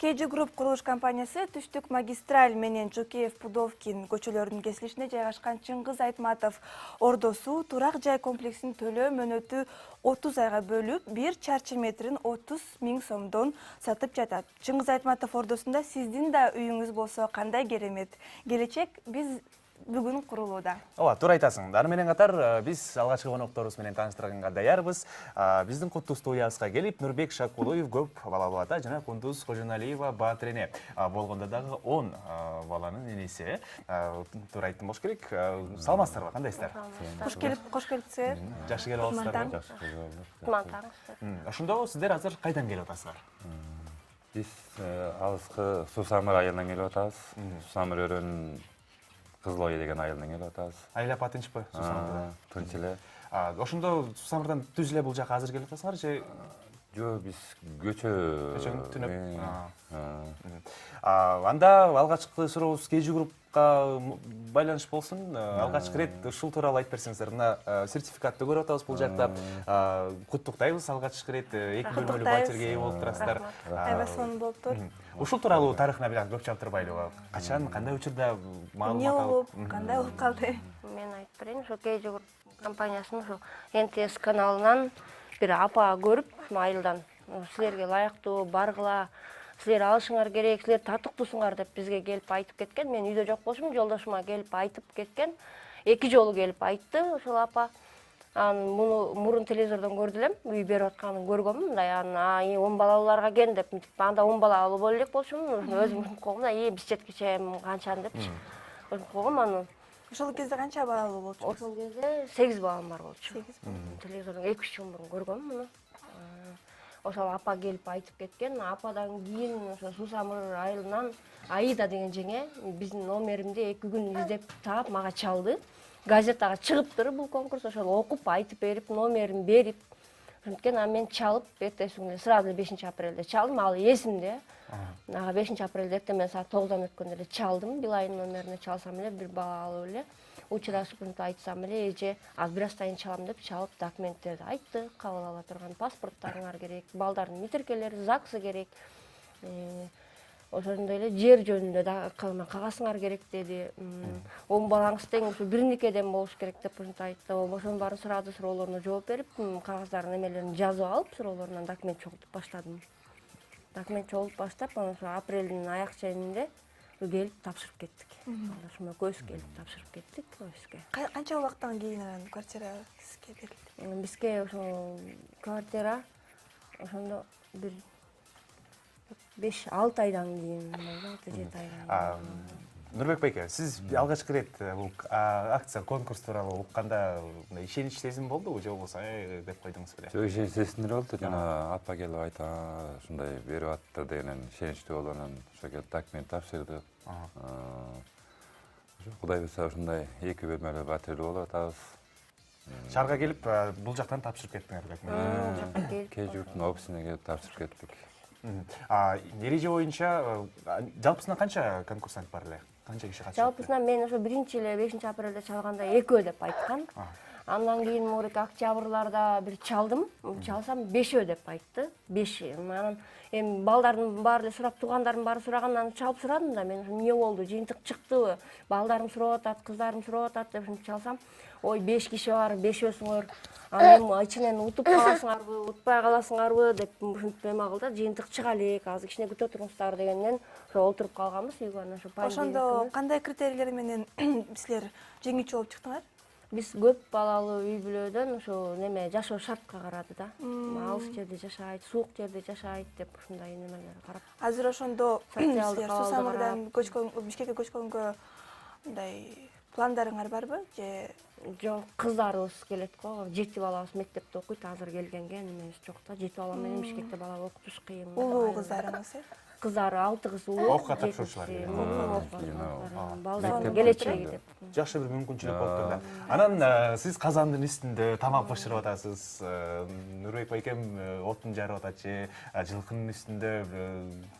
KG Group курулуш компаниясы Түштүк магистраль менен Жокеев Пудовкин көчөлөрүнүн кесилишинде жайгашкан Чыңгыз Айтматов ордосу турак жай комплексинин төлөө мөөнөтү 30 айга бөлүп, 1 чарчы метрин 30 000 сомдон сатып жатат. Чыңгыз Айтматов ордосунда сиздин да үйүңүз болсо кандай керемет. Келечек биз бүгүн курулууда. Ооба, туура айтасың. Аны менен катар биз алгачкы конокторубуз менен тааныштырганга даярбыз. Биздин куттуу студиябызга келип, Нурбек Шакулуев көп балалуу ата жана Кундуз Кожоналиева Баатирене болгондо дагы 10 баланын энеси. Туура айттым болуш керек. Саламатсыздарбы, кандайсыздар? Кош келипсиздер. Жакшы келип алыпсыздарбы? Ошондо сиздер азыр кайдан келип атасыздар? Биз алыскы Сусамыр айылынан келип атабыз. Сусамыр өрөөнүн Кызылой деген айылынан келип атабыз. Айыл апа тынчпы? Сусамырда. Тынч эле. Ошондо Сусамырдан түз эле бул жака азыр келип атасыңар же? Жок, биз көчөнү түнөп. Анда алгачкы сурообуз KG Group'ка байланыш болсун. Алгачкы рет ушул тууралуу айтып берсеңиздер. Мына сертификатты көрүп атабыз бул жакта. Куттуктайбыз алгачкы рет 2 бөлмөлүү батирге ээ болуп турасыздар. Аябай сонун болуптур. Ушул тууралуу тарыхына бир көп чаптырбайлыбы? Качан, кандай учурда маалымат алып? Эмне болуп, кандай болуп калды? Мен айтып берейин, ошо KG Group компаниясынын ошо НТС каналынан бир апа көрүп, айылдан силерге лайыктуу баргыла, силер алышыңар керек, силер татыктуусуңар деп бизге келип айтып кеткен. Мен үйдө жок болчумун, жолдошума келип айтып кеткен. 2 жолу келип айтты ошол апа. Муну мурун телевизордон көрдү элем, үй берип атканын көргөмүн, мындай 10 балалууларга кен деп, анда 10 бала алып элек болчумун, өзүм койгом, биз жеткиче канчаны депчи. Өзүм койгом аны. Ошол кезде канча балалуу болчу? Ошол кезде 8 балам бар болчу. Телевизордон 2-3 жыл мурун көргөм муну. Ошол апа келип айтып кеткен. Ападан кийин ошо Сусамыр айылынан Аида деген жеңе биздин номеримди 2 күн издеп таап мага чалды. Газетага чыгыптыр бул конкурс, ошол окуп айтып берип, номерин берип, ошонткен мен чалып, эртеси күнү сразу 5 апрелде чалдым, ал эсимде. 5 апрелде эртең менен саат 9-дан өткөндө эле чалдым, Билайын номерине чалсам эле, бир бала алып эле, учурашып айтсам эле, эже, бир аз сайын чалам деп чалып, документтерди айтты, кабыл ала турган паспорттарыңар керек, балдардын митиркелери, ЗАГСы керек. Ошондой эле жер жөнүндө да кагасыңар керек деди. 10 балаңыз тең ушу бирникеден болуш керек деп айтты. Ошонун баарын сурады, суроолоруна жооп берип, кагаздардын эмелерин жазып алып, суроолоруна документ чогултуп баштадым. Документ чогултуп баштап, анан ошо апрелдин аяк ченинде келип тапшырып кеттик. Ошо экөөбүз келип тапшырып кеттик офиске. Канча убакыттан кийин анан квартира сизге берилди? Бизге ошо квартира ошондо бир 5-6 айдан кийин, 6-7 айдан кийин. Нурбек байке, сиз алгачкы рет бул акция, конкурс тууралуу укканда ишенич сезим болдубу же болбосо деп койдуңуз беле? Жок, ишенич сезимдер болду. Жана апа келип айта, ушундай берип аттыр дегенен ишеничтүү болуп, анан ошо келип документ тапшырдык. Кудай буйрса ушундай 2 бөлмөлүү батирлүү болуп атабыз. Шаарга келип бул жактан тапшырып кеттиңер документ. KG Group'тун офисине келип тапшырып кеттик. Эреже боюнча жалпысынан канча конкурсант бар эле? Канча киши катышты? Жалпысынан мен ошо биринчи эле 5 апрелде чалганда 2 деп айткан. Андан кийин мурик октябрларда бир чалдым. Чалсам 5 деп айтты. 5. Анан эми балдардын баары эле сурап, туугандардын баары сурагандан чалып сурадым да, мен эмне болду, жыйынтык чыктыбы? Балдарым сурап атат, кыздарым сурап атат деп чалсам, ой 5 киши бар, 5өсүңөр. Анан ичинен утуп каласыңарбы, утпай каласыңарбы деп ушинтип эме кылды, жыйынтык чыга элек, азыр кичине күтө туруңуздар дегенден ошо олтуруп калганбыз үйгө. Анан ошо Ошондо кандай критерийлер менен силер жеңүүчү болуп чыктыңар? Биз көп балалуу үй бүлөдөн ошо неме жашоо шартка карады да. Алыс жерде жашайт, суук жерде жашайт деп ушундай немелер карап. Азыр ошондо силер Сусамырдан Бишкекке көчкөнгө мындай пландарыңар барбы же? Жок, кыздарыбыз келет го. 7 балабыз мектепте окуйт, азыр келгенге немебиз жок да. 7 бала менен Бишкекте бала окутуш кыйын. Улуу кыздарыңыз, Кыздары 6 кыз улуу. Окуга тапшырушулар. Балдардын келечеги деп. Жакшы бир мүмкүнчүлүк болуптур да. Анан сиз казандын үстүндө тамак бышырып атасыз. Нурбек байкем отун жарып атат же жылкынын үстүндө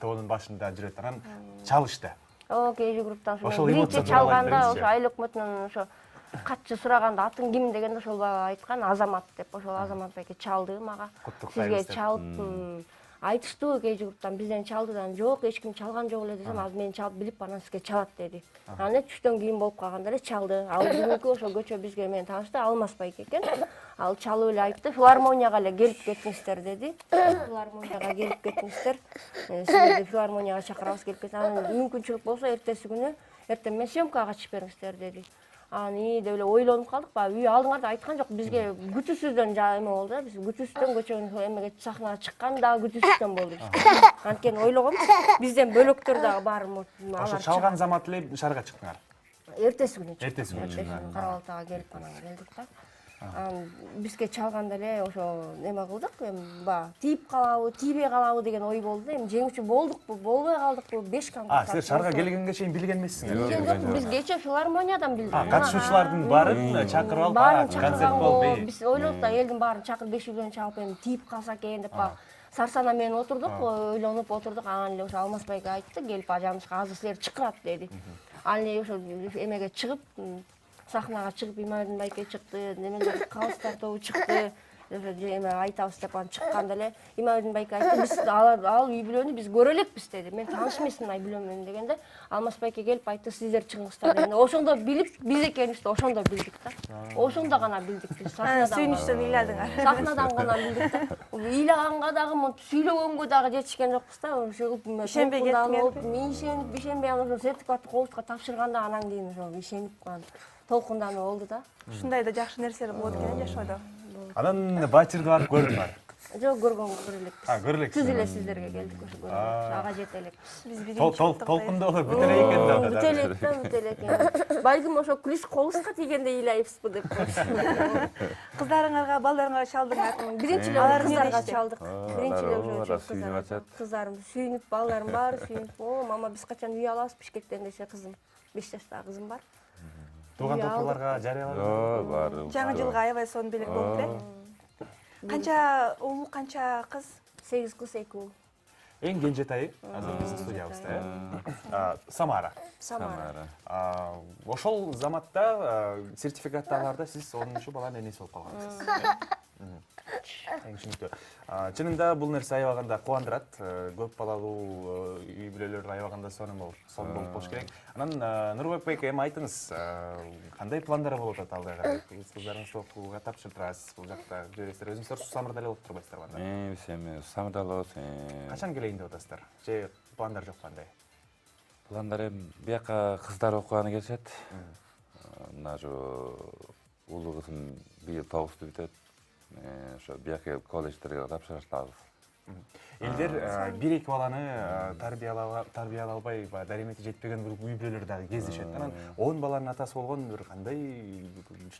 тоонун башында жүрөт. Анан чалышты. KG Group'тан биринчи чалганда ошо айыл өкмөтүнөн ошо катчы сураганда атын ким дегенде ошол бала айткан Азамат деп. Ошол Азамат байке чалды мага. Сизге чалып айтыштуу кээ жугурттан бизден чалдыдан жок эч ким чалган жок эле десем ал мени чалып билип анан сизге чалат деди. Анан түштөн кийин болуп калганда эле чалды. Ал бүгүнкү ошо көчө бизге менен таанышты, Алмаз байке экен. Ал чалып эле айтты, филармонияга эле келип кетиңиздер деди. Филармонияга келип кетиңиздер. Сиздерди филармонияга чакырабыз, келип кетиңиздер. Анан мүмкүнчүлүк болсо эртеси күнү эртең менен съемкага чыгып бериңиздер деди. Анан деп эле ойлонуп калдык. Баягы үй алдыңарда айткан жок, бизге күтүүсүздөн эме болду да. Биз күтүүсүздөн көчөнүн эмеге сахнага чыккан дагы күтүүсүздөн болду биз. Анткени ойлогонбуз, бизден бөлөктөр дагы бар. Ошо чалган замат эле шаарга чыктыңар. Эртеси күнү чыктык. Эртеси күнү. Кара-Балтага келип анан келдик да. Бизге чалганда эле ошо эме кылдык, эми баягы тийип калабы, тийбей калабы деген ой болду. Эми жеңүүчү болдукпу, болбой калдыкпы, 5 конкурс. Силер шаарга келгенге чейин билген эмессиңер. Билген жокпуз, биз кечээ филармониядан билдик. Катышуучулардын баарын чакырып алып, баарын концерт чакырган болду. биз ойлодук да, элдин баарын чакырып 5 үйлөн чалып эми тийип калса экен деп баягы Сарсана менен отурдук, ойлонуп отурдук. Анан эле ошо Алмаз байке айтты, келип ажамышка азыр силер чыкырат деди. Ал эле ошо эмеге чыгып, сахнага чыгып, Имайдын байке чыкты, немелер Калыстар тобу чыкты. Ошо эме айтабыз деп анан чыкканда эле Имайдын байке айтты, биз ал үй бүлөнү биз көрө элекпиз деди. Мен тааныш эмесмин ай бүлө менен дегенде, Алмаз байке келип айтты, сиздер чыгыңыздар дегенде, ошондо билип, биз экенибизди ошондо билдик да. Ошондо гана билдик биз. Сүйүнүчтөн ыйладыңар. Сахнадан гана билдик да. Ыйлаганга дагы, монтип сүйлөгөнгө дагы жетишкен жокпуз да. Ошо Ишенбей кеттиңерби? мен ишенбей анан ошо сертификатты колубузга тапшырганда анан кийин ошо ишенип толкундануу болду да. Ушундай да жакшы нерселер болот экен жашоодо. Анан Бачырды барып көрдүңөр. Жок, көрө элекпиз. Көрө элексиз. Түз эле сиздерге келдик ошо көргөнгө. Ага жете элекпиз. Биз биринчи Толкунда олор бүтө элек экен да. Бүтө элек да, бүтө элек экен. Балким ошо Крис Колуска тийгенде ыйлайбызбы деп коюшту. кыздарыңарга, балдарыңарга чалдыңар. Биринчи эле Алар эмне кыздарга дешти? чалдык. Биринчи эле ошо сүйүнүп атышат. кыздарым сүйүнүп, балдарым баары сүйүнүп, "О, мама биз качан үй алабыз Бишкектен" десе кызым. 5 жаштагы кызым бар. Тууган топторлорго жарыяладыңар. Баары. Жаңы жылга аябай сонун белек болуп эле. Канча уул, канча кыз? 8 кыз, 2 уул. Эң кенжетайы азыр биздин студиябызда. Самара. Самара. Ошол заматта сертификаттагыларда сиз 10 баланын энеси болуп калгансыз. Эң түшүнүктүү. Чынында бул нерсе аябаганда кубандырат. Көп балалуу үй бүлөлөр аябаганда сонун болуп болуш керек. Анан Нурбек байке эми айтыңыз, кандай пландар болуп атат алга карай? Кыздарыңызды окууга тапшыртасыз, бул жакта жүрөсүздөр, өзүңүздөр Самарда эле болуп турбайсыздар банда. Биз эми Самарда болобуз. Качан келейин деп атасыздар? Же пландар жок кандай? Пландар эми бияка кыздар окуганы келишет. Мына улуу кызым быйыл 9-ту бүтөт. Ошо бияка колледждерге тапшырабыз. Элдер 1-2 баланы тарбиялай албай, даремети жетпеген бир үй бүлөлөр дагы кездешет. Анан 10 баланын атасы болгон бир кандай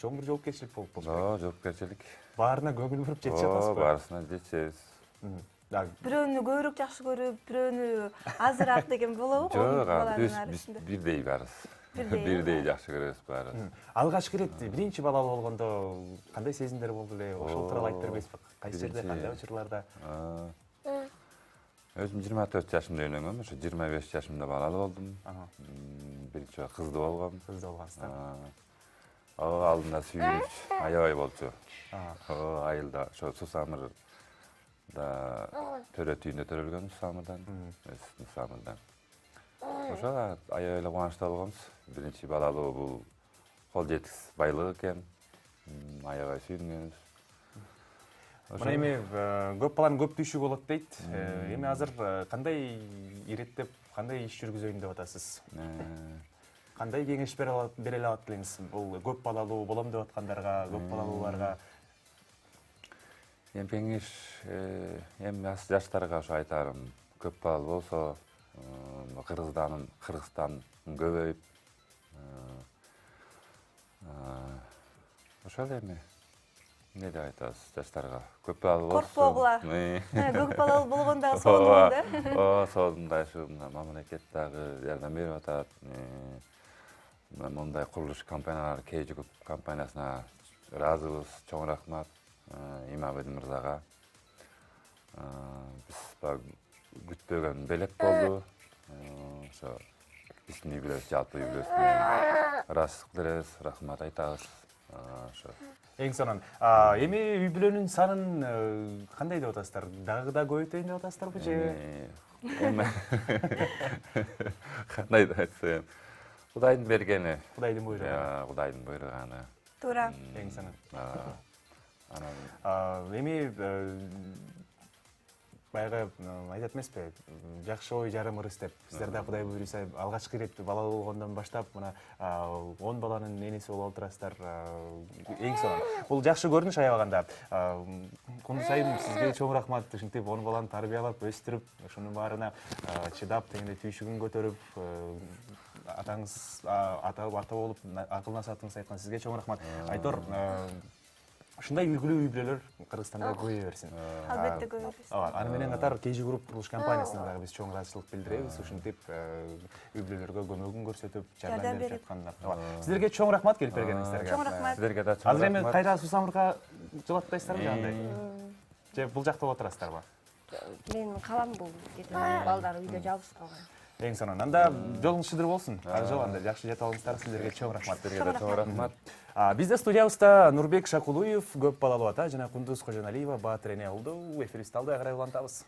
чоң бир жоопкерчилик болуп болуш керек. Жоопкерчилик. Баарына көңүл буруп жетише атасызбы? Баарысына жетишебиз. Бирөөнү көбүрөөк жакшы көрүп, бирөөнү азыраак деген болобу? Жок, биз бирдей барыз. Бирдей жакшы көрөбүз баары. Алгачкы ирет биринчи балалуу болгондо кандай сезимдер болду эле? Ошол тууралуу айтып бербейсизби? Кайсы жерде, кандай учурларда? Өзүм 24 жашымда үйлөнгөм, ошо 25 жашымда балалуу болдум. Биринчи кыздуу болгом. Кыздуу болгонсуздар. Алдында сүйүнүч аябай болчу. Айылда ошо Сусамырда төрө түйүндө төрөлгөн Сусамырдан. Сусамырдан. Ошо аябай эле кубанычтуу болгонбуз. Биринчи балалуу бул кол жеткис байлык экен. Аябай сүйүнгөнбүз. Мына эми көп баланын көп түйшүгү болот дейт. Эми азыр кандай иреттеп, кандай иш жүргүзөйүн деп атасыз? Кандай кеңеш бере алат элеңиз? Бул көп балалуу болом деп аткандарга, көп балалууларга? Эми кеңеш эми жаштарга ошо айтарым, көп балалуу болсо, Кыргызстан көбөйүп, ошол эми эмне деп айтабыз жаштарга? Көп балалуу болсо. Коркпогула. Көп балалуу болгондо сонун болду. Сонундай ушу мамлекет дагы жардам берип атат. Мындай курулуш компаниялар, KG компаниясына ыраазыбыз. Чоң рахмат Имамбек мырзага. Биз күтпөгөн белек болду. Ошо биздин үй бүлөбүз, жалпы үй бүлөбүз менен ыраазычылык билдиребиз, рахмат айтабыз. Ошо. Эң сонун. Эми үй бүлөнүн санын кандай деп атасыздар? Дагы да көбөйтөйүн деп атасыздарбы же? Эми кандай деп айтсам, Кудайдын бергени. Кудайдын буйругу. Кудайдын буйруганы. Туура. Эң сонун. Анан Эми баягы айтат эмеспи, жакшы ой жарым ырыс деп. Сиздер да Кудай буйруса алгачкы ирет бала болгондон баштап мына 10 баланын энеси болуп отурасыздар. Эң сонун. Бул жакшы көрүнүш аябаганда. Кунду сайын сизге чоң рахмат. Ушинтип 10 баланы тарбиялап, өстүрүп, ошонун баарына чыдап, тегине түйшүгүн көтөрүп, атаңыз ата болуп акыл насаатыңызды айткан сизге чоң рахмат. Айтор, ушундай үлгүлүү үй бүлөлөр Кыргызстанда көбөйө берсин. Албетте көбөйөбүз. Аны менен катар KG Group курулуш компаниясына дагы биз чоң ыраазычылык билдиребиз. Ушинтип үй бүлөлөргө көмөгүн көрсөтүп, жардам берип жатканына. Сиздерге чоң рахмат келип бергениңиздерге. Чоң рахмат. силерге да чоң Азыр эми рахмат. кайра Сусамырга жылаттайсыздарбы жагандай? Же бул жакта отурасыздарбы? Мен калам бул деди. Балдар үйдө жабыс калган. Эң сонун. Анда жолуңуз шыдыр болсун. Ар жол анда жакшы жете алыңыздар. Сиздерге чоң рахмат. Силерге да чоң рахмат. Бизде студиябызда Нурбек Шакулуев, көп балалуу ата жана Кундуз Кожоналиева Баатыр эне болду. Эфирибизди алда карай улантабыз.